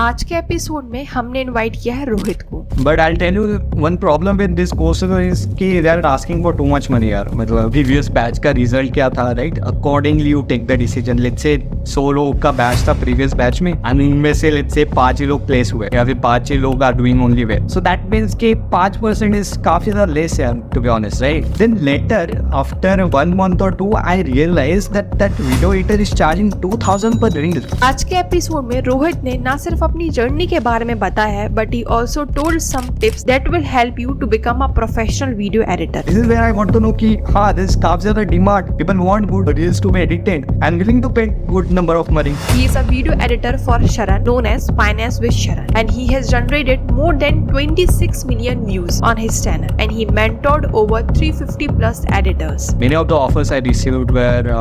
आज के एपिसोड में हमने इनवाइट किया है रोहित को। But I'll tell you one problem with this course is कि they are asking for too much money यार। मतलब previous batch का result क्या था, right? Accordingly you take the decision. Let's say 100 लोग का batch था previous batch में, and इनमें से let's say 5 ही लोग place हुए या फिर 5 ही लोग are doing only well. So that means कि 5% is काफी ज़्यादा less यार, to be honest, right? Then later after 1 month or 2 I realized that video editor is charging 2000 per reel. आज के एपिसोड में रोहित ने न सिर्फ अपनी जर्नी के बारे में बताया है, but he also told some tips that will help you to become a professional video editor. This is where I want to know कि हाँ, this काफी ज़्यादा demand. People want good reels to be edited and willing to pay good number of money. He is a video editor for Sharan, known as Finance with Sharan, and he has generated more than 26 million views on his channel, and he mentored over 350 plus editors. Many of the offers I received were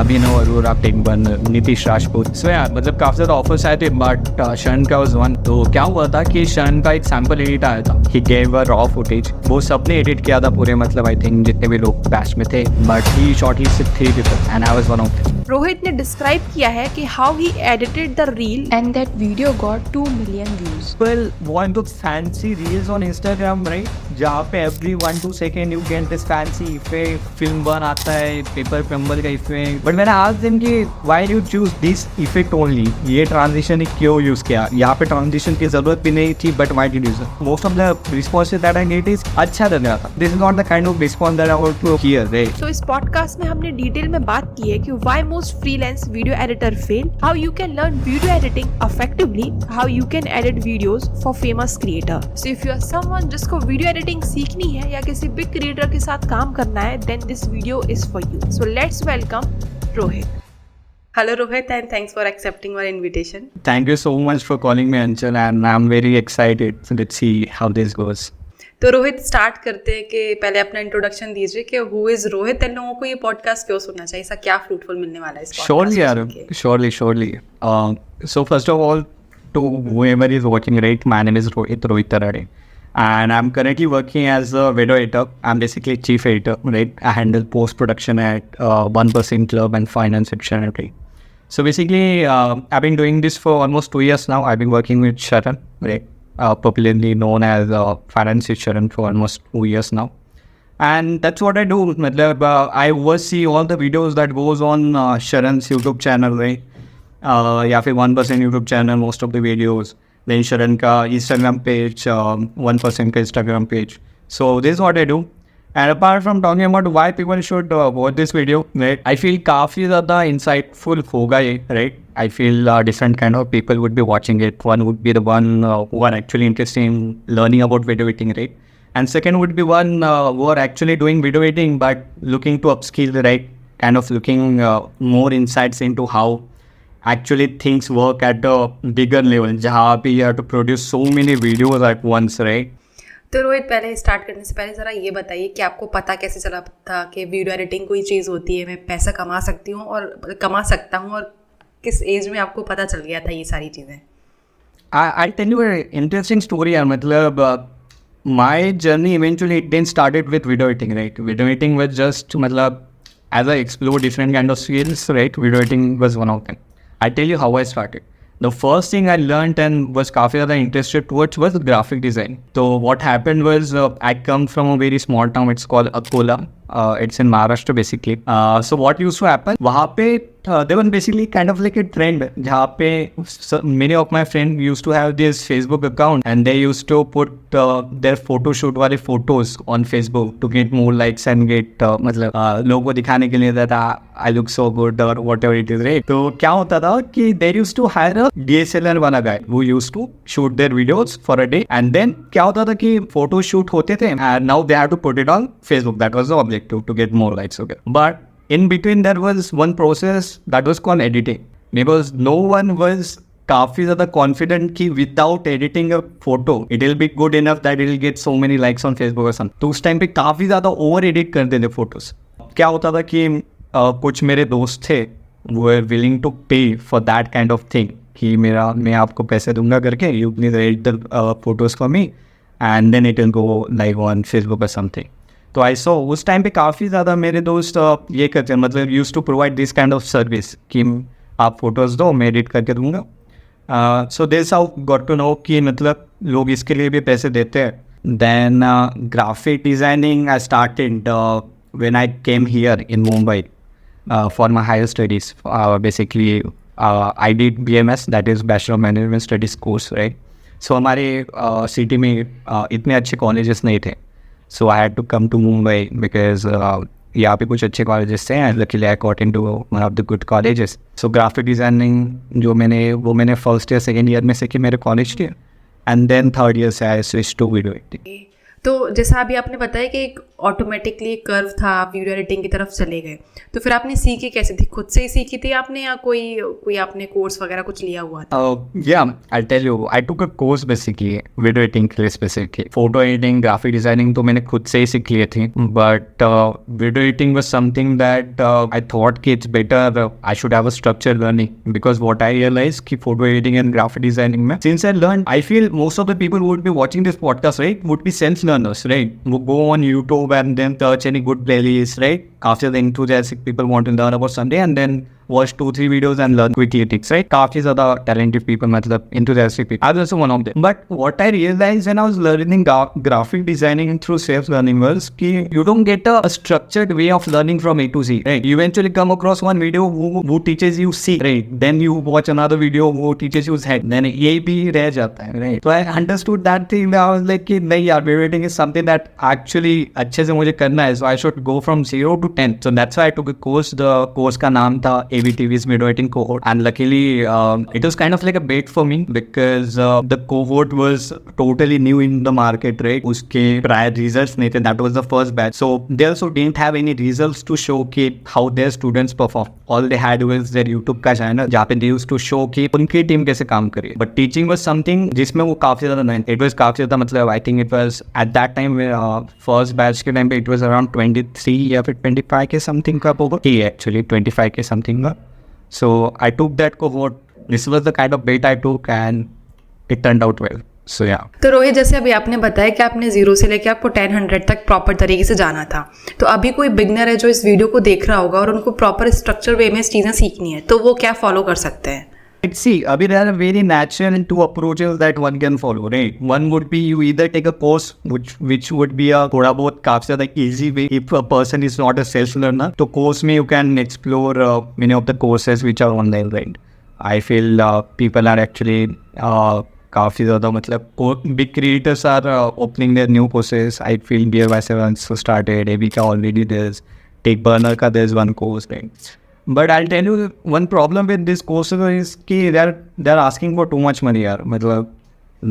Abhinav Arora, Tingban, Nitish Rajput. So yeah, मतलब काफी ज़्यादा offers आए थे, but शरण का was one. तो क्या हुआ था कि शरण का एक sample edit आया था. He gave a raw footage. वो सबने edit किया था पूरे, मतलब I think जितने भी लोग बैच में थे, but he shortlisted 3 people and I was one of them. Rohit ने डिस्क्राइब किया है कि how he edited the reel and that video got 2 million views. People want to fancy reels on Instagram, right? जहाँ पे every 1-2 second you get this fancy effect, film burn आता है, paper crumble का effect. But मैंने asked them कि why you choose this effect only? ये transition क्यों use किया? यहाँ पे transition की ज़रूरत भी नहीं थी, but why did you use it? Most of the responses that I get is अच्छा लग रहा था. This is not the kind of response that I want to hear, right? तो इस पॉडकास्ट में हमने डिटेल में बात की है कि why most freelance video editor fail, how you can learn video editing effectively, how you can edit videos for famous creator. So if you are someone जिसको video editing सीखनी है या किसी big creator के साथ काम करना है, then this video is for you. So let's welcome Rohit. Hello Rohit, and thanks for accepting our invitation. Thank you so much for calling me, Anchal, and I'm very excited. So let's see how this goes. तो Rohit start करते हैं कि पहले अपना introduction दीजिए कि who is Rohit and लोगों को ये पॉडकास्ट क्यों सुनना चाहिए, ऐसा क्या फ्रूटफुल मिलने वाला है इस podcast? Surely. So first of all, to whoever is watching, right, my name is Rohit Tarade, and I'm currently working as a video editor. I'm basically chief editor, right? I handle post production at 1% Club and finance section, right? So basically, I've been doing this for almost 2 years now. I've been working with Sharan, right? Popularly known as Finance with Sharan for almost 2 years now. And that's what I do. मतलब, I oversee all the videos that goes on Sharan's YouTube channel, right? या फिर 1% YouTube channel, most of the videos. Then Sharan का Instagram page, 1% का Instagram page. So this is what I do. And apart from talking about why people should watch this video, right? I feel काफ़ी ज़्यादा insightful होगा ये, right? I feel different kind of people would be watching it. One would be the one who are actually interested in learning about video editing, right? And second would be one who are actually doing video editing but looking to upskill, right? Kind of looking more insights into how actually things work at a bigger level, जहाँ पे you have to produce so many videos at once, right? तो रोहित, पहले start करने से पहले ज़रा ये बताइए कि आपको पता कैसे चला था कि वीडियो एडिटिंग कोई चीज़ होती है, मैं पैसा कमा सकती हूँ और कमा सकता हूँ, और किस एज में आपको पता चल गया था ये सारी चीज़ें? I'll tell you an interesting story. मतलब my journey eventually it then started with video editing, right? Video editing was just मतलब as I explore different kind of skills, right? Video editing was one of them. I'll tell you how I started. The first thing I learned and was काफ़ी ज़्यादा interested towards was graphic design. So what happened was I come from a very small town. It's called Akola. It's in Maharashtra basically. So what used to happen? वहाँ पे there was basically kind of like a trend जहाँ पे many of my friends used to have this Facebook account and they used to put their photo shoot वाले photos on Facebook to get more likes and get मतलब लोगों को दिखाने के लिए that I look so good or whatever it is, right? तो क्या होता था कि they used to hire a DSLR वाला guy who used to shoot their videos for a day, and then क्या होता था कि photo shoot होते थे and now they have to put it on Facebook. That was the objective, to get more likes, okay? But in between there was one process that was called editing, because no one was काफ़ी ज़्यादा confident कि without editing a photo it will be good enough that it will get so many likes on Facebook or something. तो उस time पे काफ़ी ज़्यादा over edit करते थे फोटोज़. क्या होता था कि कुछ मेरे दोस्त थे वो were willing to pay for that kind of thing कि मैं आपको पैसे दूंगा करके, you please edit the photos for me and then it will go live on Facebook or something. तो आई सो उस टाइम पे काफ़ी ज़्यादा मेरे दोस्त ये करते हैं, मतलब use to provide this kind of service कि आप फोटोज़ दो मैं एडिट करके दूंगा. So this how got to know कि मतलब लोग इसके लिए भी पैसे देते हैं. Then graphic designing I started when I came here in Mumbai for my higher studies. Basically I did BMS, that is bachelor of management studies course, right. So हमारे सिटी में इतने अच्छे कॉलेजेस नहीं थे. सो I had to come to Mumbai because यहाँ पे कुछ अच्छे कॉलेजेस थे and luckily I got into one of the good colleges. So graphic designing जो मैंने फर्स्ट ईयर सेकेंड ईयर में सीखी मेरे कॉलेज के, एंड देन थर्ड ईयर से I switch to video editing. तो जैसा अभी आपने बताया कि एक ऑटोमेटिकली कर्व था, आप वीडियो एडिटिंग की तरफ चले गए, तो फिर आपने सीखी कैसे थी? खुद से ही सीखी थी आपने या कोई आपने कोर्स वगैरह कुछ लिया हुआ था? Yeah, I'll tell you, I took a course basically video editing के लिए specifically. Photo editing, graphic designing तो मैंने खुद से ही सीख लिए थे, but video editing was something that I thought कि it's better I should have a structure learning, because what I realise कि photo editing and graphic designing में since I learn, I feel most of the people would be watching this podcast, right, would be self learners, right. वो go on YouTube and then search any good playlist, right? After the enthusiastic people want to learn about something and then watch 2-3 videos and learn quickly tricks, right? काफी ज़्यादा talented people, मतलब enthusiastic people. I was also one of them. But what I realized when I was learning graphic designing through self-learning was कि you don't get a structured way of learning from A to Z, right? You eventually come across one video who teaches you C, right? Then you watch another video who teaches you Z. Then A भी रह जाता है, right? So I understood that thing. I was like कि नहीं यार, video editing is something that actually अच्छे से मुझे करना है. So I should go from 0 to 10. So that's why I took a course. The course का नाम था AVTV's video editing cohort, and luckily it was kind of like a bait for me because the cohort was totally new in the market, right? उसके prior results नहीं थे. That was the first batch, so they also didn't have any results to show कि how their students perform. All they had was their YouTube का channel जहाँ पे they used to show कि उनकी team कैसे काम करी. But teaching was something जिसमें वो काफी ज़्यादा नहीं. It was काफी ज़्यादा, मतलब I think it was at that time first batch के टाइम पे it was around 23 या फिर 25 के something का होगा. Actually 25 के something का. So I took that cohort. This was the kind of bait I took and it turned out well. So yeah. तो रोहित, जैसे अभी आपने बताया कि आपने 0 से लेके आपको 10-100 तक प्रॉपर तरीके से जाना था, तो अभी कोई बिगनर है जो इस वीडियो को देख रहा होगा और उनको प्रॉपर स्ट्रक्चर वे में चीज़ें सीखनी है, तो वो क्या फॉलो कर सकते हैं? See, abhi there are very natural and two approaches that one can follow, right? One would be you either take a course which would be a thoda bahut काफी ज़्यादा easy way if a person is not a self learner. तो course में you can explore many of the courses which are online, right? I feel people are actually काफ़ी ज़्यादा, मतलब big creators are opening their new courses. I feel Gear7 also started, Evika already does, Take Burner का there's one course, right? But I'll tell you one problem with this courses is कि they're asking for too much money यार. मतलब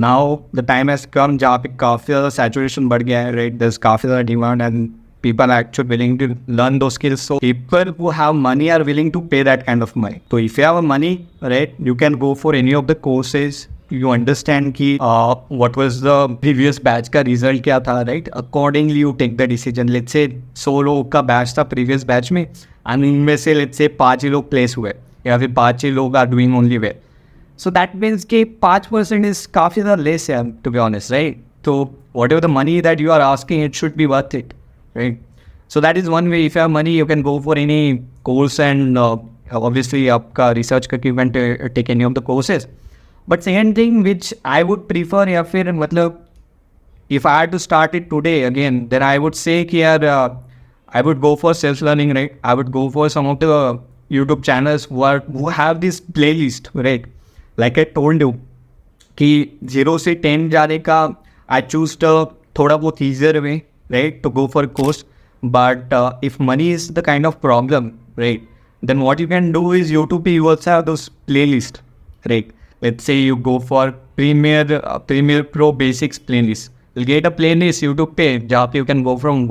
now the time has come जहाँ पे काफ़ी ज़्यादा saturation बढ़ गया है, right? There's काफ़ी ज़्यादा demand and people are actually willing to learn those skills. So people who have money are willing to pay that kind of money. So if you have money, right, you can go for any of the courses. You understand कि what was the previous batch का result क्या था, right? Accordingly you take the decision. Let's say 100 लोग का batch था previous batch में, and इनमें से let's say 5 ही लोग place हुए या फिर 5 ही लोग are doing only well. So that means कि 5% is काफ़ी ज़्यादा less है, to be honest, right? So whatever the money that you are asking, it should be worth it, right? So that is one way. If you have money, you can go for any course and obviously आपका research करके you can take any of the courses. But second thing which I would prefer, या फिर मतलब if I had to start it today again, then I would say कि यार I would go for self-learning, right? I would go for some of the YouTube channels who have this playlist, right? Like I told you कि 0 से 10 जाने का I choose the थोड़ा बहुत easier way, right, to go for a course. But if money is the kind of problem, right, then what you can do is YouTube, you also have those playlists, right? Let's say you go for Premiere Pro Basics playlist. You'll get a playlist YouTube page जहाँ पे you can go from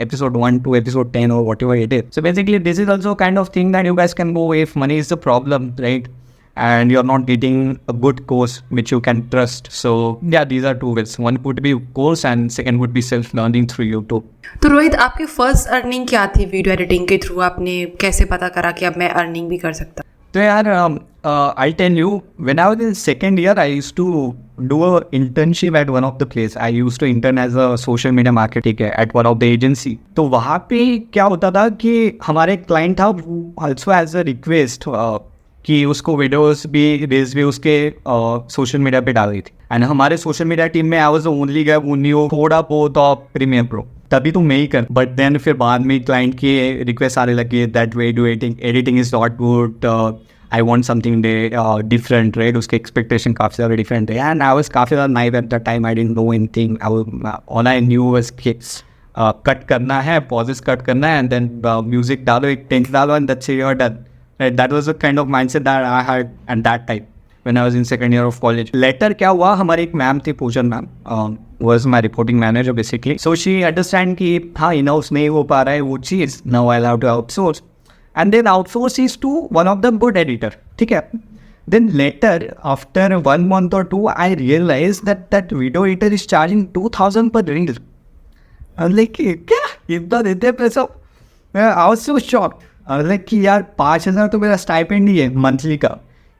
episode 1 to episode 10 or whatever it is. So basically this is also kind of thing that you guys can go if money is the problem, right? And you're not getting a good course which you can trust. So yeah, these are two ways. One would be course and second would be self-learning through YouTube. तो रोहित, आपकी first earning क्या थी video editing के through? आपने कैसे पता करा कि अब मैं अर्निंग भी कर सकता? तो यार I'll tell you, when I was in second year, I used to do a internship at one of the place. I used to intern as a social media marketing at one of the agency. तो वहाँ पे क्या होता था कि हमारे client था who also has a request कि उसको वीडियोस भी रील्स भी उसके सोशल मीडिया पे डाल रही थी। एंड हमारे सोशल मीडिया टीम में आई was the only guy who new थोड़ा बहुत ऑफ प्रीमियर प्रो, तभी तो मैं ही कर। बट देन फिर बाद में क्लाइंट की रिक्वेस्ट आने लगी that way do editing is not good, I want something different, right. उसके एक्सपेक्टेशन काफ़ी ज़्यादा डिफरेंट है एंड आई वाज काफ़ी ज़्यादा naive at the time, I didn't know anything. All I knew was cut करना है, पॉजेस कट करना है एंड देन म्यूजिक डालो, एक टेंट डालो and that's your done. That was the kind of mindset that I had at that time when I was in second year of college. Later क्या हुआ, हमारी एक ma'am थी, पूजन ma'am, was my reporting manager basically. So she understand कि हाँ in-house नहीं हो पा रहा है वो चीज़, now I'll have to outsource. And then outsource is to one of the good editor, ठीक है। Then later after 1 month or 2 I realized that video editor is charging 2,000 per reel. I was like क्या इतना देते पैसा? I was so shocked. Like कि यार 5,000 तो मेरा स्टाइपेंड ही है मंथली का।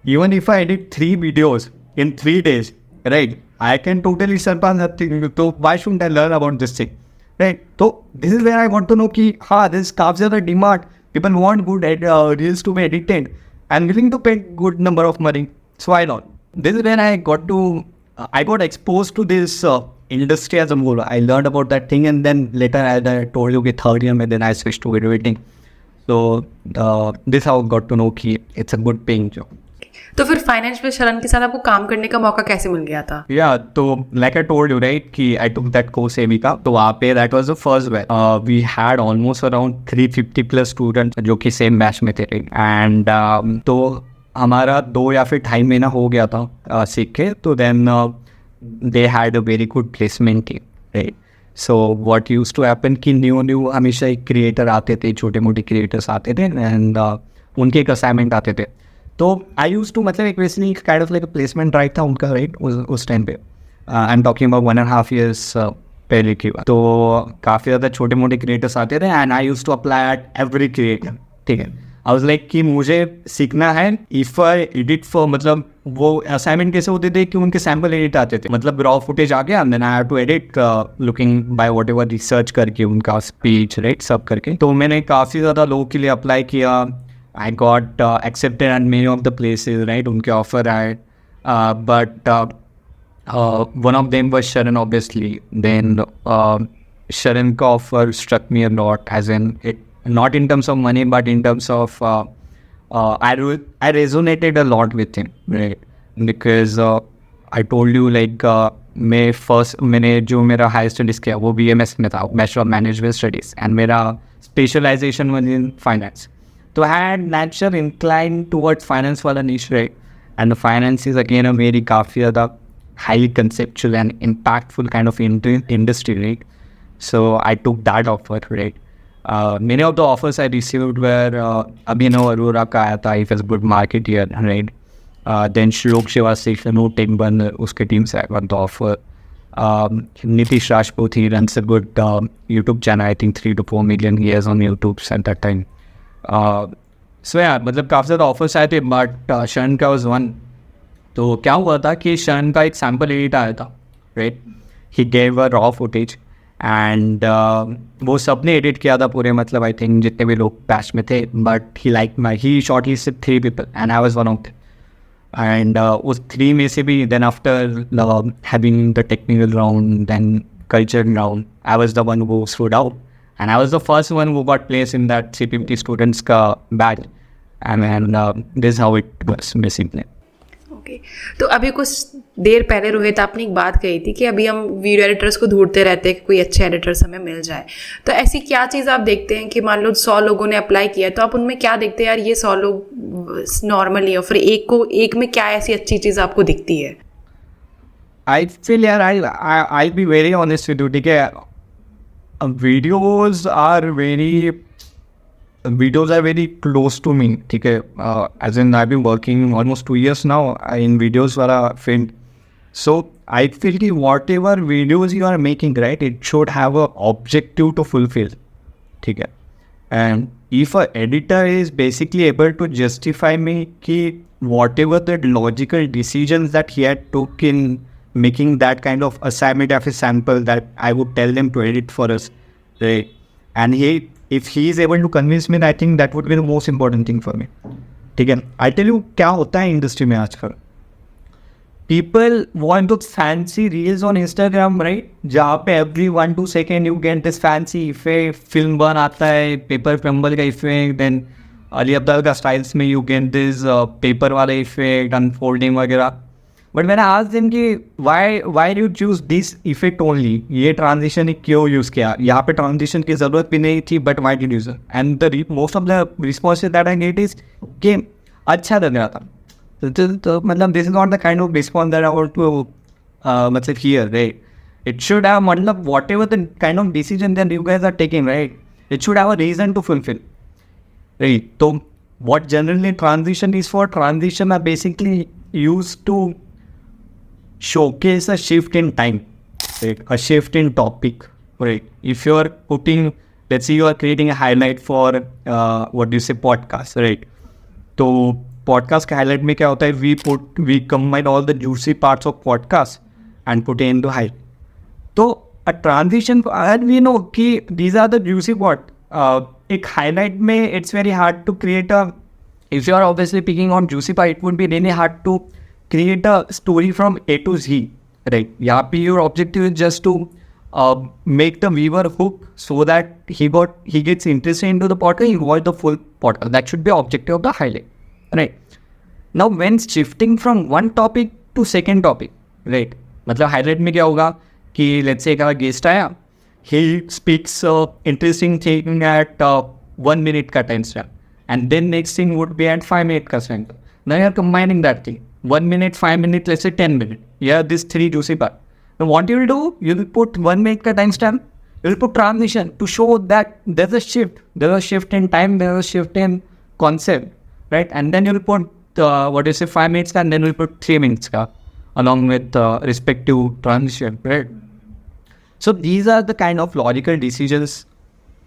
Even if I edit 3 videos in 3 days, right, I can totally surpass nothing, तो why shouldn't I learn about this thing, right. तो this is where I want to know कि हाँ दिस काफ़ी ज़्यादा demand, people want good reels to be edited and willing to pay good number of money, so I not. This is where I got exposed to this industry as a whole. I learned about that thing and then later as I told you, third year में then I switched to video editing. So this how I got to know कि it's a good paying job. तो फिर finance पे शरण के साथ आपको काम करने का मौका कैसे मिल गया था? तो like I told you right कि I took that course AV का, तो वहाँ पे that was the first batch. We had almost around 350 plus students जो कि same batch में थे, and तो हमारा 2 या फिर 2.5 महीना हो गया था सीख के, तो then they had a very good placement team, right? So what used to happen कि न्यू हमेशा एक क्रिएटर आते थे, छोटे मोटे क्रिएटर्स आते थे एंड उनके एक असाइनमेंट आते थे, तो आई यूज टू मतलब एक वैसे kind of like placement drive था उनका, राइट, उस टाइम पे। I am talking about 1.5 years पहले की बात। तो काफ़ी ज़्यादा छोटे मोटे क्रिएटर्स आते थे and I use to apply at every creator, ठीक है। आई वाज लाइक कि मुझे सीखना है इफ़ आई एडिट फॉर, मतलब वो असाइनमेंट कैसे होते थे कि उनके सैम्पल एडिट आते थे, मतलब रॉ फुटेज आ गया, then I have to edit looking by whatever research करके उनका स्पीच, राइट, सब करके। तो मैंने काफ़ी ज़्यादा लोगों के लिए अप्लाई किया। I got accepted at many of the places, right? उनके offer आए, but one of them was Sharan, obviously. Then Sharan का offer struck me a lot, as in it, not in terms of money, but in terms of I resonated a lot with him, right? Because I told you like मैंने जो मेरा higher studies किया वो BMS में था, Bachelor of Management Studies, and मेरा specialization was in finance. So I had natural incline towards finance वाला niche, right? And the finance is again a very काफ़ी ज़्यादा highly conceptual and impactful kind of industry, right? So I took that offer, right? Many of the offers I received were Abhinav Arora का आया था, if it's good market here, right? Then Shlok Shivaseshan, Tech Ban, उसके team से I got the offer. Nitish Rajput, he runs a good YouTube channel, I think 3 to 4 million he has on YouTube at that time. So yeah, मतलब काफ़ी ज़्यादा offers आए थे, but शरण का was one. तो क्या हुआ था कि शरण का एक सैम्पल एडिट आया था, right, he gave a raw footage and वो सबने एडिट किया था पूरे, मतलब आई थिंक जितने भी लोग बैच में थे, but he shortlisted 3 people and I was one of them. And उस 3 में से भी then after having the technical round then culture round, I was the one who stood out and I was the first one who got placed in that CPMT students का batch, and this is how it was basically. Okay. तो अभी कुछ देर पहले रोहित आपने एक बात कही थी कि अभी हम वीडियो एडिटर्स को ढूंढते रहते हैं कि कोई अच्छे एडिटर्स हमें मिल जाए, तो ऐसी क्या चीज़ आप देखते हैं कि मान लो 100 लोगों ने अप्लाई किया, तो आप उनमें क्या देखते हैं यार ये 100 लोग नॉर्मली, और फिर एक में क्या ऐसी अच्छी चीज़ आपको दिखती है? I feel यार I'll be very honest with you, ठीक है, videos are very close to me, ठीक है, as in I've been working almost 2 years now in videos वाला field, so I feel कि whatever videos you are making, right, it should have a objective to fulfill, ठीक है, and if a editor is basically able to justify me कि whatever the logical decisions that he had took in making that kind of assignment of a sample that I would tell them to edit for us, right? And if he is able to convince me, I think that would be the most important thing for me. ठीक है. I tell you क्या होता है industry में आजकल. People want those fancy reels on Instagram, right? जहाँ पे every 1-2 second you get this fancy effect, film burn आता है, paper crumble का effect, then अली अब्दाल का styles में you get this paper वाला effect, unfolding वगैरह. But when I asked them कि why do you choose this effect only? ये transition क्यों use किया? यहाँ पे transition की ज़रूरत भी नहीं थी, but why did you use it? And the most of the responses that I get is कि अच्छा लग रहा था. तो मतलब this is not the kind of response that I want to मतलब hear, right. It should have मतलब whatever the kind of decision that you guys are taking, right, it should have a reason to fulfil, right. तो what generally transition is for, transition are basically use to showcase a shift in time, right? A shift in topic, right? If you are putting, let's say you are creating a highlight for what do you say, podcast, right? तो podcast का highlight में क्या होता है, we combine all the juicy parts of podcast and put it into highlight. तो a transition, and we know कि these are the juicy part. एक highlight में it's very hard to create a, if you are obviously picking on juicy part, it would be really hard to create a story from A to Z, right? यहाँ पे your objective is just to make the viewer hook so that he gets interested into the podcast, he watch the full podcast. That should be objective of the highlight, right? Now when shifting from one topic to second topic, right? मतलब highlight में क्या होगा कि let's say एक guest आया, he speaks interesting thing at 1 minute का time stamp, and then next thing would be at 5 minute का stamp. Now you are combining that thing. 1 minute, 5 minutes, let's say 10 minutes. Yeah, this 3 juicy part. Now what you will do, you will put 1 minute ka timestamp, you will put transition to show that there's a shift. There's a shift in time, there's a shift in concept, right? And then you will put, 5 minutes ka, and then you will put 3 minutes ka, along with respective transition, right? So these are the kind of logical decisions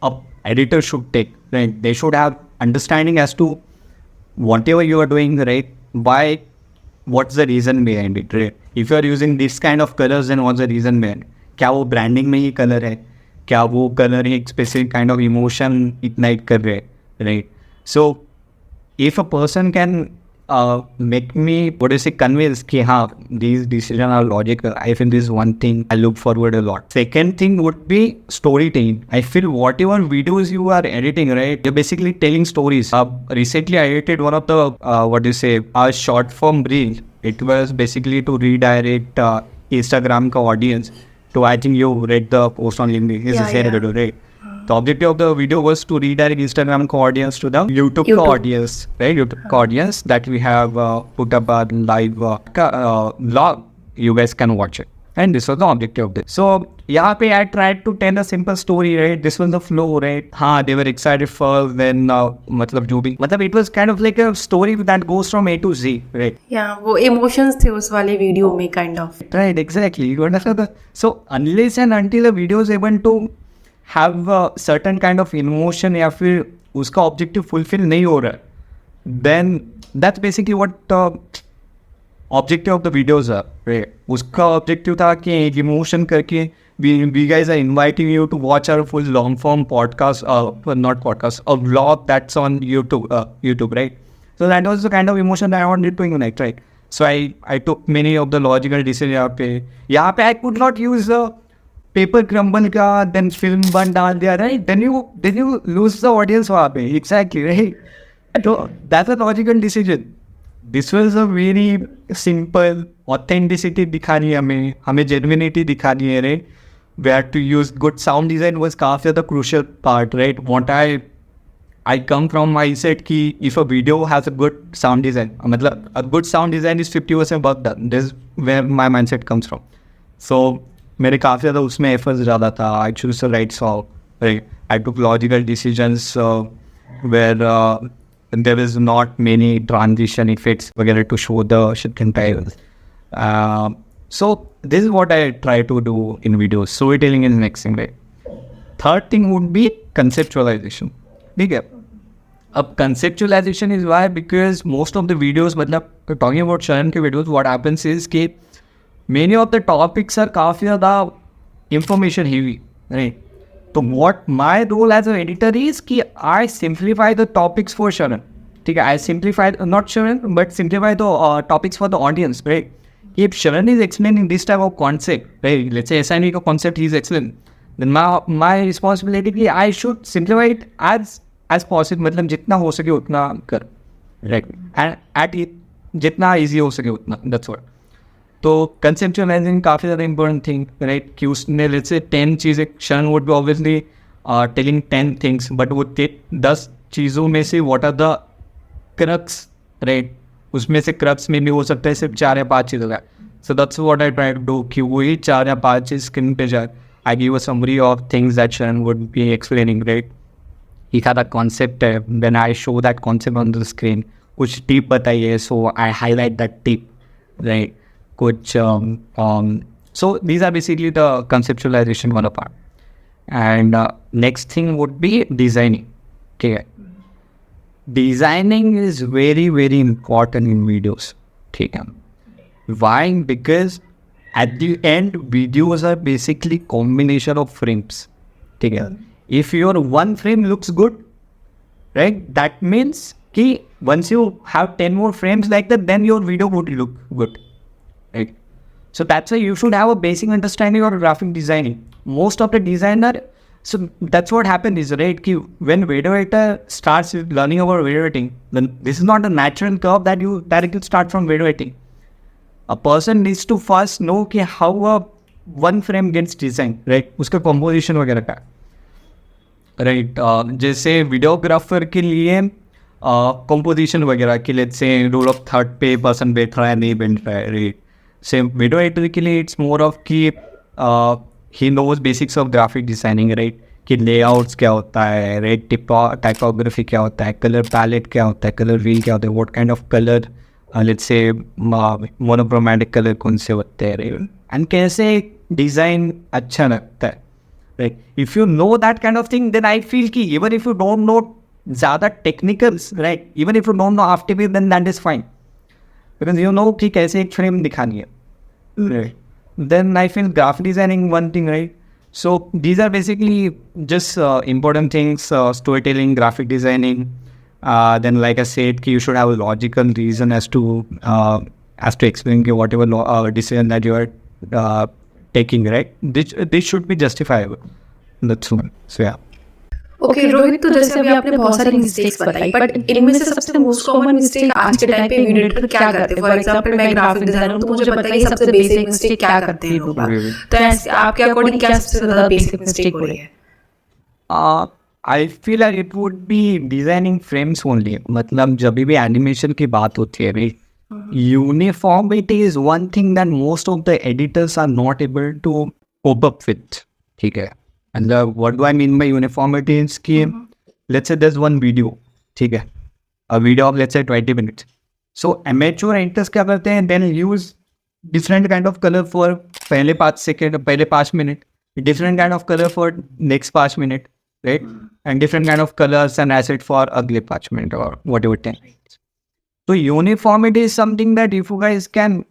a editor should take, right? They should have understanding as to whatever you are doing, right? Why? What's the reason behind it, right? If you are using this kind of colors, then what's the reason behind it? क्या वो branding में ही color है? क्या वो color एक specific kind of emotion ignite कर रहे हैं, right? So if a person can make me, what do you say, convince कि हाँ, these decisions are logical, I feel this is one thing I look forward a lot. Second thing would be storytelling. I feel whatever videos you are editing, right, you're basically telling stories. Recently I edited one of the, what do you say, a short form reel. It was basically to redirect Instagram ka audience to, I think you read the post on LinkedIn. Yeah. Right? The objective of the video was to redirect Instagram audience to the YouTube audience, right? YouTube audience that we have put up a live vlog. You guys can watch it. And this was the objective of this. So, यहाँ पे I tried to tell a simple story, right? This was the flow, right? हाँ, they were excited first, then मतलब जो भी, मतलब it was kind of like a story that goes from A to Z, right? Yeah, वो emotions थे उस वाले video में kind of. Right, exactly. You understand that? So, unless and until the video is able to have a certain kind of emotion या फिर उसका objective fulfill नहीं हो रहा है, then that's basically what the objective of the videos are, right? उसका objective था कि एक emotion करके we guys are inviting you to watch our full long form podcast, not podcast, a vlog that's on YouTube, right? So that was the kind of emotion that I wanted to ignite, right? So I took many of the logical decisions यहाँ पे I could not use paper crumble का, then film burn डाल दिया, right? Then you lose the audience वहाँ पे, exactly, right? तो that's a logical decision. This was a very simple, authenticity दिखानी है हमें जेन्युइनिटी दिखानी है, right? We have to use good sound design was काफ़ी ज़्यादा crucial part, right? What I come from mindset कि if a video has a good sound design, मतलब a good sound design is 50% work done. This is where my mindset comes from. So मेरे काफ़ी ज़्यादा उसमें efforts ज़्यादा था. I choose the right song, right? I took logical decisions where there is not many transition effects वगैरह to show the shift in tiles. So this is what I try to do in videos. Story telling is next thing, right? Third thing would be conceptualisation. ठीक है, अब conceptualisation is why because most of the videos, मतलब talking about Sharan के videos, what happens is कि many of the topics are काफ़ी ज़्यादा information heavy, right? So what my role as an editor is कि I simplify the topics for Sharan. ठीक है, I simplified, not Sharan, but simplify the topics for the audience, right? If Sharan is explaining this type of concept, right? Let's say SNV concept he is explaining, then my responsibility कि I should simplify it as possible, मतलब जितना हो सके उतना कर, right? And at it जितना easy हो सके उतना, that's what. तो conceptualizing काफ़ी ज़्यादा important thing, right? कि उसने let's say 10 चीज़ें, Sharan would be obviously telling 10 things, but वो 10 चीज़ों में से what are the crux, right? उसमें से क्रक्स में भी हो सकता है सिर्फ 4 या 5 चीज़ होगा. So that's what I try to do कि वही 4 या 5 चीज़ स्क्रीन पे जाए. I give a summary of things that Sharan would be explaining, right? ही का द कॉन्सेप्ट है, then I show that concept on the screen. कुछ टिप बताइए, so I highlight that tip, right? कुछ so these are basically the conceptualisation वाला part. And next thing would be designing. ठीक है, designing is very very important in videos. ठीक है, why? Because at the end videos are basically combination of frames. ठीक है, if your one frame looks good, right, that means कि once you have 10 more frames like that, then your video would look good, right? So that's why you should have a basic understanding of graphic designing. Most of the designer, so that's what happened is, right, कि when video editor starts learning about video editing, then this is not a natural curve that you directly start from video editing. A person needs to first know कि how a one frame gets designed, right? उसका composition वगैरह का, right? जैसे videographer के लिए composition वगैरह के लिए से रूल ऑफ थर्ड पे पर्सन बैठ रहा है नहीं बैठ रहा है, राइट? सेम वीडियो एडिटर के लिए इट्स मोर ऑफ कि he knows basics of graphic designing, right? कि layouts क्या होता है, right? Typography क्या होता है, color palette क्या होता है, color wheel क्या होता है, what kind of color, let's say monochromatic color कौन से होते हैं, right? And कैसे design अच्छा लगता है, right? If you know that kind of thing, then I feel कि even if you don't know ज़्यादा technicals, right? Even if you don't know After Effects, then that is fine, because you know कि कैसे एक frame दिखानी है, right? Then I feel graphic designing one thing, right? So these are basically just important things, storytelling, graphic designing. Then like I said, you should have a logical reason as to explain whatever decision that you are taking, right? This should be justifiable. That's one. So yeah. Okay Rohit, तो जैसे अभी आपने बहुत सारी mistakes बताई, but इनमें से सबसे मोस्ट कॉमन मिस्टेक आज के टाइम पे वीडियो एडिटर क्या करते हैं? फॉर एग्जांपल मैं ग्राफिक डिजाइनर हूं, तो मुझे पता है कि सबसे बेसिक मिस्टेक क्या करते हैं लोग. तो ऐसे आपके अकॉर्डिंग क्या सबसे ज्यादा बेसिक मिस्टेक हो रही है? I feel like it would be designing frames only. मतलब जब भी एनिमेशन की बात होती है, right? Uniformity is one thing that most of the editors are not able to cope up with. ठीक है, and what do I mean by uniformity is कि let's say there's one video, ठीक है, a video of let's say 20 minutes. So amateur editors क्या करते हैं, then use different kind of color for पहले 5 second, पहले 5 minute, different kind of color for next 5 minute, right? And different kind of colors and asset for अगले 5 minute or whatever 10 minutes. So uniformity is something that if you guys can,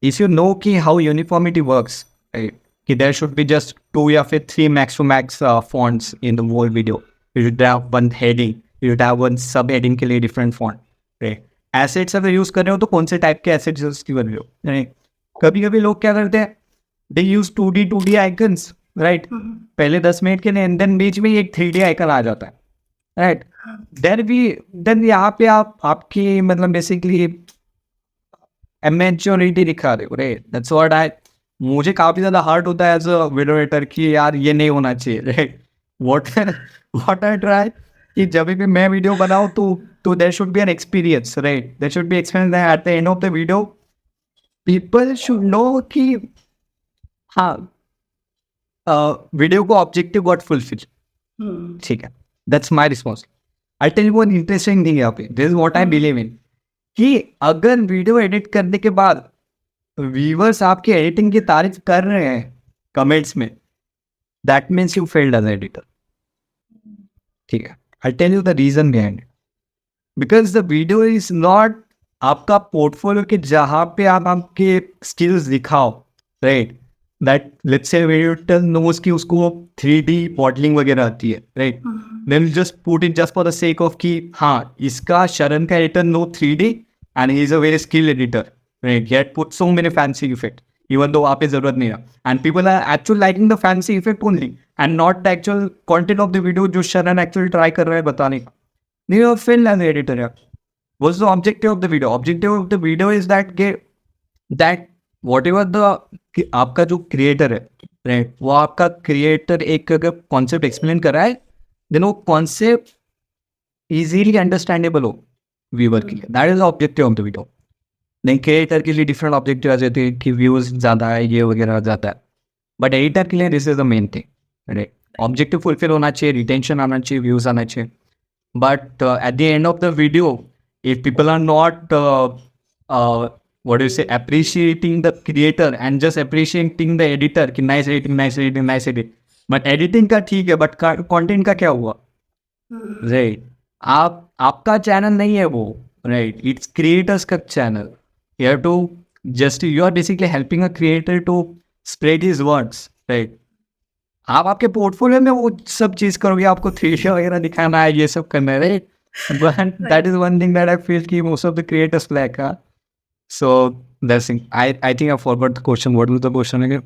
if you know कि how uniformity works, right? कि there should be just 2 या फिर 3 max to max fonts in the whole video. You should have one heading, you should have one sub heading के लिए different font, right? Assets अगर use कर रहे हो तो कौन से टाइप के assets यूज़ कर रहे हो, right? कभी कभी लोग क्या करते हैं, they use 2D icons, right? पहले 10 मिनट के लिए, and then बीच में एक 3D icon आ जाता है, right? then यहाँ पे आपकी मतलब basically immaturity दिखा रहे हो, right? That's what मुझे काफ़ी ज़्यादा हार्ड होता है एज अ वीडियो एडिटर कि यार ये नहीं होना चाहिए, राइट? व्हाट आई ट्राई कि जब भी मैं वीडियो बनाऊँ तो there should be an experience, right? There should be experience at the end of the video people should know कि हाँ वीडियो को ऑब्जेक्टिव गॉट फुलफिल. ठीक है, that's my response. I tell you one interesting thing यहाँ पे, this is what I believe in, कि अगर video edit करने के बाद व्यूअर्स आपकी एडिटिंग की तारीफ कर रहे हैं कमेंट्स में, that means you failed as editor. ठीक है, I tell you the reason behind it, because the video is not आपका पोर्टफोलियो के जहाँ पे आप आपके स्किल्स दिखाओ, right? that let's say video editor knows कि उसको 3D मॉडलिंग वगैरह आती है, right? Then just put it just for the sake of कि हाँ इसका शरण का editor know 3D and he is a very skilled editor, right? He had put so many fancy effect even though वहाँ पे जरूरत नहीं है, and people are actually liking the fancy effect only and not the actual content of the video जो शरण actually try कर रहा है बताने का. नहीं वो fail as an editor यार. What's the objective of the video? Objective of the video is that whatever the कि आपका जो क्रिएटर है, राइट, वो आपका क्रिएटर एक अगर कॉन्सेप्ट एक्सप्लेन कर रहा है देन वो कॉन्सेप्ट इजीली अंडरस्टैंडेबल हो व्यूअर के लिए. That is objective of the video. नहीं क्रिएटर के लिए डिफरेंट ऑब्जेक्टिव आ जाते हैं कि व्यूज ज़्यादा है ये वगैरह ज़्यादा है, बट एडिटर के लिए this is the main thing, right. Objective fulfil होना चाहिए, रिटेंशन आना चाहिए, व्यूज आना चाहिए, but at the end of the video if people are not what do you say appreciating the creator and just appreciating the editor कि nice editing but editing का ठीक है but content का क्या हुआ, right? आपका चैनल नहीं है वो, right? It's creators का channel. You have to you are basically helping a creator to spread his words, right? आप आपके पोर्टफोलियो में वो सब चीज़ करोगे, आपको 3D वगैरह दिखाना है, ये सब करना है, right? But that is one thing that I feel कि most of the creators lack. So that's thing. I think I forgot the question. What was the question again?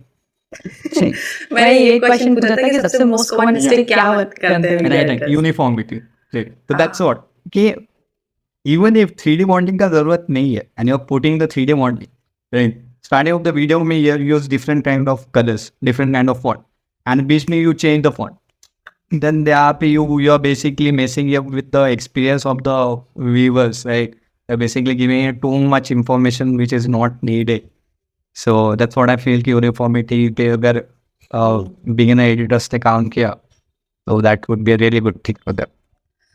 मैं ये क्वेश्चन पूछा था कि सबसे मोस्ट कॉमन मिस्टेक क्या करते हैं Right, uniformity. Right. So that's what. कि even if 3D modeling का ज़रूरत नहीं है and you're putting the 3D modeling, right? Starting of the video में you use different kind of colors, different kind of font, and बीच में you change the font. Then you're basically messing up with the experience of the viewers, right? You're basically giving it too much information which is not needed. So that's what I feel कि uniformity पे अगर beginner editors ने काम किया so that would be a really good thing for them.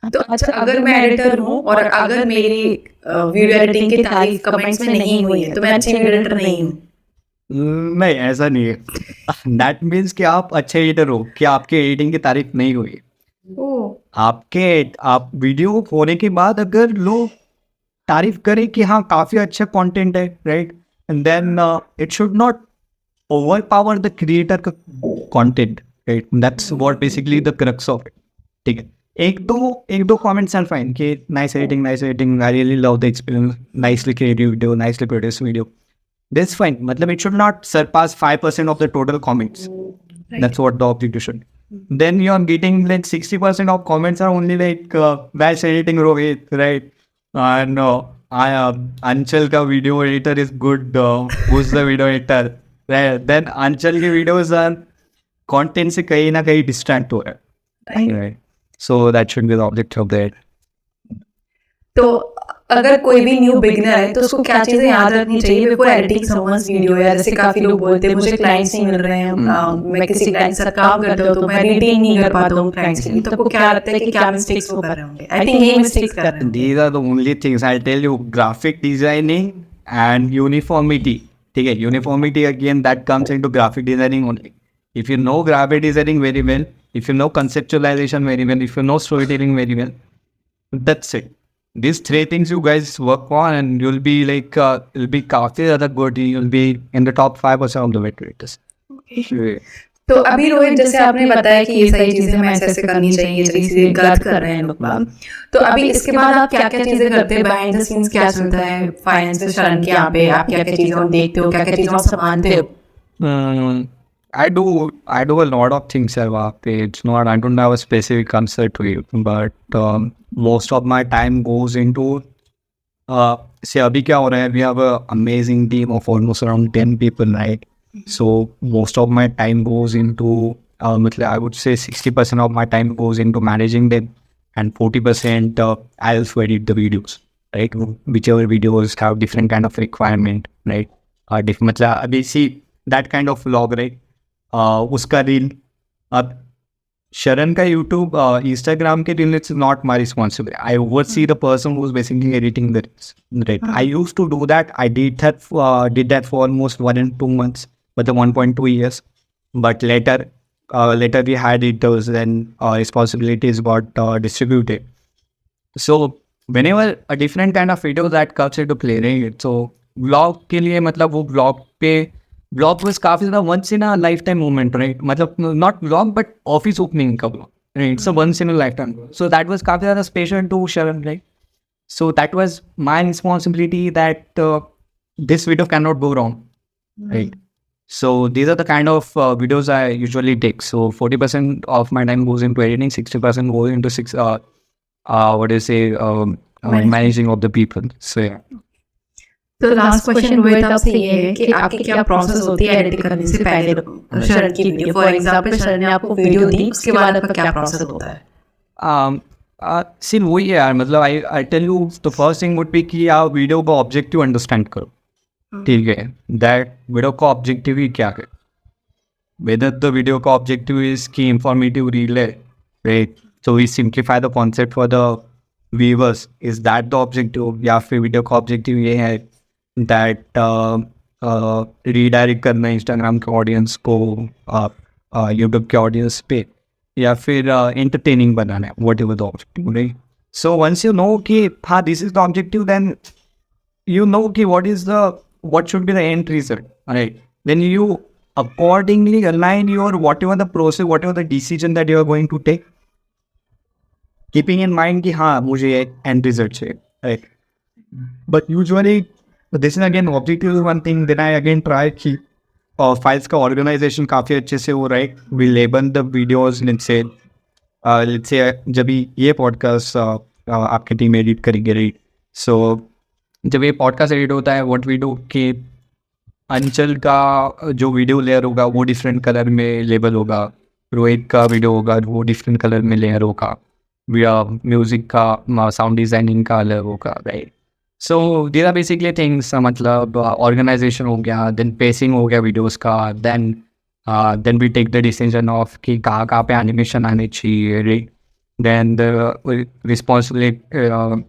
तो अच्छा अगर मैं एडिटर हूँ और अगर मेरी वीडियो एडिटिंग की तारीफ कमेंट्स में नहीं हुई है तो मैं अच्छी एडिटर नहीं हूँ. नहीं ऐसा नहीं है. दैट मीन्स कि आप अच्छे एडिटर हो कि आपके एडिटिंग की तारीफ नहीं हुई. आप वीडियो होने के बाद अगर लोग तारीफ करें कि हाँ काफ़ी अच्छा कंटेंट है, right, and then it should not overpower the creator का content, right. That's what basically the crux of it. ठीक है, एक दो कमेंट्स आर फाइन कि nice editing, I really love the experience, nicely creative video, nicely produce video. That's fine. मतलब it should not surpass 5% of the total comments. Right. That's what the objective should. Then you are getting like 60% of comments are only like nice editing Rohit, right? And Anchal का video editor is good. Who's the video editor? Right. Then Anchal के videos are content से कहीं ना कहीं distract हो रहा है. Right. So that should be the objective of the edit. तो अगर कोई भी न्यू बिगिनर है तो उसको क्या चीजें याद रखनी चाहिए बिफोर एडिटिंग समवन्स वीडियो. या जैसे काफी लोग बोलते हैं मुझे क्लाइंट्स नहीं मिल रहे हैं, मैं किसी क्लाइंट से काम करता हूँ तो मैं रिटेन नहीं कर पाता हूँ क्लाइंट्स के लिए, तो आपको क्या लगता है कि क्या मिस्टेक्स वो कर रहे होंगे? आई थिंक ये मिस्टेक्स कर रहे हैं. These are the only things I'll tell you. Graphic designing and uniformity. ठीक है, uniformity again that comes into graphic designing only. If you know graphic designing very well, if you know conceptualization very well, if you know storytelling very well, that's it. These three things you guys work on and you'll be like you'll be काफी ज़्यादा good. You'll be in the top 5% of the video creators. तो अभी रोहित जैसे आपने बताया कि ये सारी चीजें हमें ऐसे करनी चाहिए, ये सारी चीजें गलत कर रहे हैं लोग बाग, तो अभी इसके बाद आप क्या क्या चीजें करते हैं? बिहाइंड द सीन्स क्या चलता है फाइनेंस में शरण के यहाँ पे? आप क्या क्या चीजें देखते हो, क्या क्या चीजें आप संभालते हो? I do a lot of things. It's not, I don't have a specific answer to you, but most of my time goes into say अभी क्या हो रहा है, we have an amazing team of almost around 10 people, right? So most of my time goes into I would say 60% of my time goes into managing them and 40% I also edit the videos, right? Whichever videos have different kind of requirement, right? अभी see that kind of vlog, right? उसका reel, अब शरण का YouTube Instagram के reel, it's not my responsibility. I oversee the person who is basically editing the reels, right. I used to do that. I did that for almost 1 and 2 months, मतलब 1.2 years. But later we had editors and responsibilities got distributed. So whenever a different kind of video that comes into play, right? So vlog के लिए मतलब वो vlog पे vlog was काफी ज़्यादा once in a lifetime moment, right? मतलब not vlog but office opening का vlog, right? It's a once in a lifetime. So that was काफी ज़्यादा special to Sharan, right? So that was my responsibility that this video cannot go wrong, right? So these are the kind of videos I usually take. So 40% of my time goes into editing, 60% goes into what do you say, managing of the people. So yeah. तो last question Rohit आपसे ये है कि आपकी क्या process होती है edit करने से पहले शरण की वीडियो? फॉर एग्जांपल शरण ने आपको वीडियो दी, उसके बाद आपका क्या प्रोसेस होता है? सी वही है यार, मतलब I tell you the first thing would be कि आप वीडियो का ऑब्जेक्टिव अंडरस्टैंड करो, ठीक है? दैट वीडियो का ऑब्जेक्टिव ही क्या है, वेदर द वीडियो का ऑब्जेक्टिव इज की इंफॉर्मेटिव रील है, right? So we simplify the concept for the viewers, is that the objective? या फिर वीडियो का ऑब्जेक्टिव ये है दैट रीडायरेक्ट करना इंस्टाग्राम के ऑडियंस को यूट्यूब के ऑडियंस पे, या फिर एंटरटेनिंग बनाना है, whatever the objective, right? So once you know कि हाँ this is the objective, then you know कि what should be the end result, right? Then you accordingly align your whatever the process, whatever the decision that you are going to take, keeping in mind कि हाँ मुझे end result चाहिए, right? But usually this is again objective is one thing, then I again try कि files का organization काफ़ी अच्छे से हो, right? We label the videos, let's say जब ये podcast आपकी टीम एडिट करेगी, right? So जब ये पॉडकास्ट एडिट होता है, व्हाट वी डू कि अंचल का जो वीडियो लेयर होगा वो डिफरेंट कलर में लेबल होगा, रोहित का वीडियो होगा वो डिफरेंट कलर में लेयर होगा, म्यूज़िक का साउंड डिज़ाइनिंग का अलग होगा, right? So these are basically things, मतलब ऑर्गेनाइजेशन हो गया, देन पेसिंग हो गया वीडियोज़ का, then we take the decision of कि कहाँ पे एनिमेशन आने चाहिए, right? Then the responsibility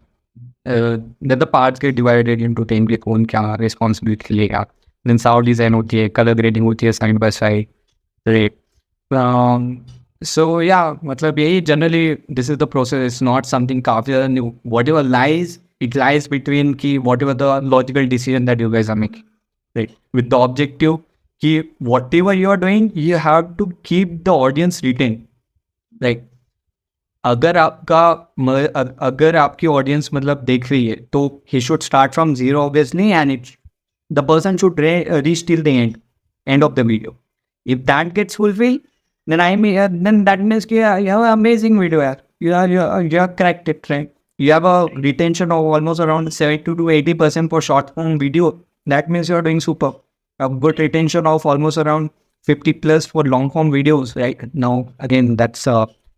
that the parts get divided into 10 के कौन क्या responsibility लेगा, then sound design होती है, color grading होती है side by side, right? So yeah, मतलब यही generally this is the process. It's not something काफ़ी ज़्यादा new. Whatever lies, it lies between कि whatever the logical decision that you guys are making, right? With the objective कि whatever you are doing, you have to keep the audience retained, right? अगर आपकी audience मतलब देख रही है तो he should start from zero obviously, and the person should reach till the end of the video. If that gets fulfilled, then that means कि you have an amazing video यार, you are cracked it, right? You have a retention of almost around 70 to 80% for short form video. That means you are doing super. A good retention of almost around 50 plus for long form videos, right? Now again that's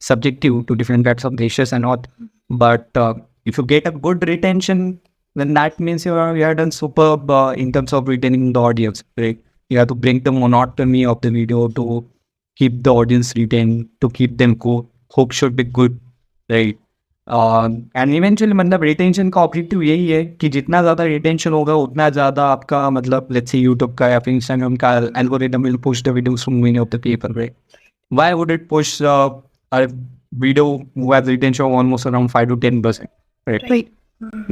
subjective to different types of dishes and all, but if you get a good retention, then that means you are done superb in terms of retaining the audience, right? You have to bring the monotony of the video to keep the audience retained, to keep them hook should be good, right? And eventually मतलब retention का objective यही है कि जितना ज़्यादा retention होगा उतना ज़्यादा आपका मतलब let's say YouTube का या फिर Instagram का algorithm will push the videos from many of the people, right? Why would it push a video who has retention of almost around 5 to 10%, right?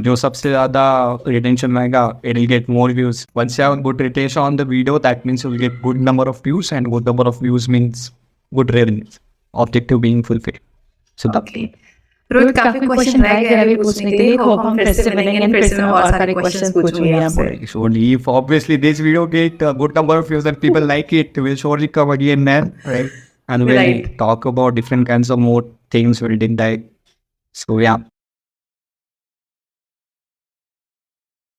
जो सबसे ज़्यादा retention रहेगा, it will get more views. Once you have good retention on the video, that means you will get good number of views, and good number of views means good revenue. Objective being fulfilled. So Okay. Rohit काफी question रह गए अभी पूछने के लिए, hope हम फिर से मिलेंगे and फिर से मैं और सारे क्वेश्चंस पूछूंगी आपसे. So if obviously this video get a good number of views and people like it, we'll surely come again, man, right? And we'll talk about different kinds of more things we'll dig. So yeah.